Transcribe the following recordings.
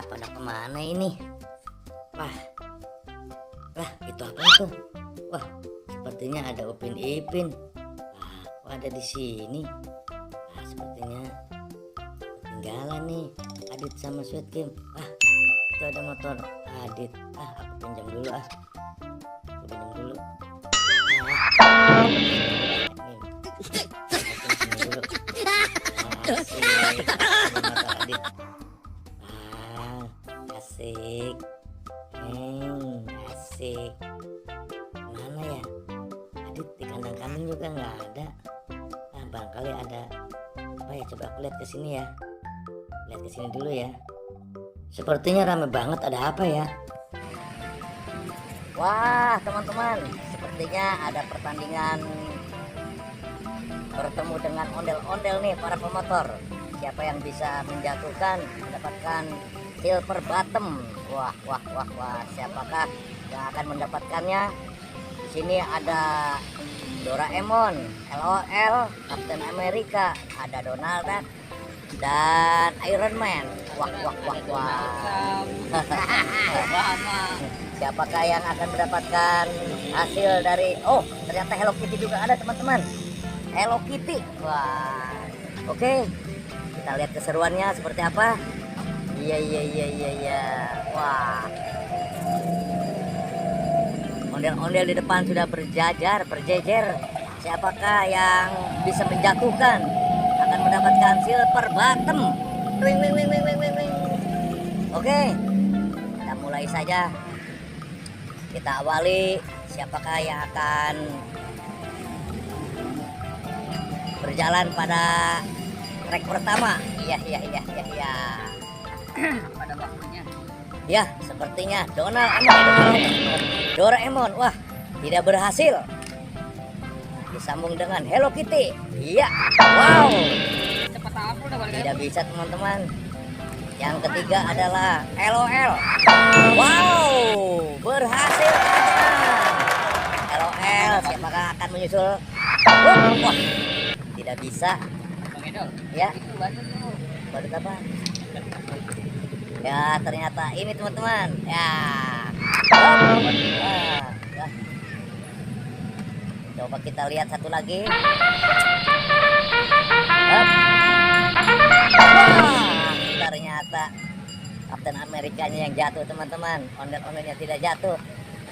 pada kemana ini? Wah, itu apa itu? Wah, sepertinya ada Upin Ipin. Kok ada di sini? Sepertinya ketinggalan nih Adit sama Sweet Kim. Itu ada motor Adit. Aku pinjam dulu. Aku pinjam dulu. Sini dulu. Asik. Ini motor Adit. Asik. Asik. Mana ya? Adit di kandang-kandang juga nggak ada. Barangkali ada. Apa ya? Coba aku lihat ke sini ya. Lihat ke sini dulu ya. Sepertinya rame banget. Ada apa ya? Wah, teman-teman, sepertinya ada pertandingan bertemu dengan ondel-ondel nih para pemotor. Siapa yang bisa menjatuhkan mendapatkan silver bottom. Wah. Siapakah yang akan mendapatkannya? Di sini ada Doraemon, LOL, Captain America, ada Donald Duck dan Iron Man. Wah. Siapakah yang akan mendapatkan hasil dari ternyata Hello Kitty juga ada, teman-teman. Hello Kitty. Wah. Oke. Kita lihat keseruannya seperti apa. Iya. Wah. Ondel-ondel di depan sudah berjejer. Siapakah yang bisa menjatuhkan akan mendapatkan silver bottom. Wing. Oke. Kita mulai saja. Kita awali. Siapakah yang akan berjalan pada trek pertama? Iya. Pada waktunya. Ya, sepertinya Doraemon. Wah, tidak berhasil. Disambung dengan Hello Kitty. Iya. Wow. Cepat apa udah balik. Tidak bisa, teman-teman. Yang ketiga adalah LOL. Wow, berhasil, teman-teman. LOL, siapakah akan menyusul? Wah, tidak bisa. Bang Edol. Ya. Itu badut tuh. Badut apa? Ya, ternyata ini, teman-teman. Ya. Coba kita lihat satu lagi. Ternyata Captain Amerikanya yang jatuh, teman-teman. Ondel-ondelnya tidak jatuh.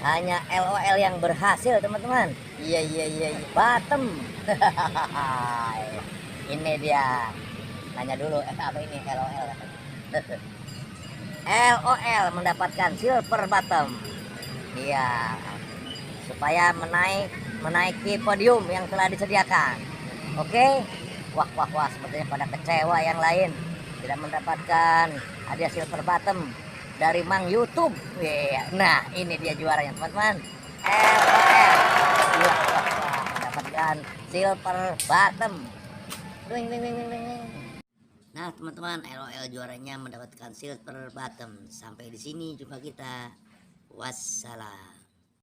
Hanya LOL yang berhasil, teman-teman. Iya. Bottom. Ini dia. Tanya dulu, apa ini LOL? LOL mendapatkan silver bottom. Iya. Supaya menaiki podium yang telah disediakan. Oke. Wah, sepertinya pada kecewa yang lain tidak mendapatkan hadiah silver bottom dari Mang YouTube. Nah, ini dia juaranya, teman-teman. LOL. Wah, mendapatkan silver bottom. Wing. Nah, teman-teman, LOL juaranya mendapatkan silver bottom. Sampai di sini jumpa kita. Wassalam.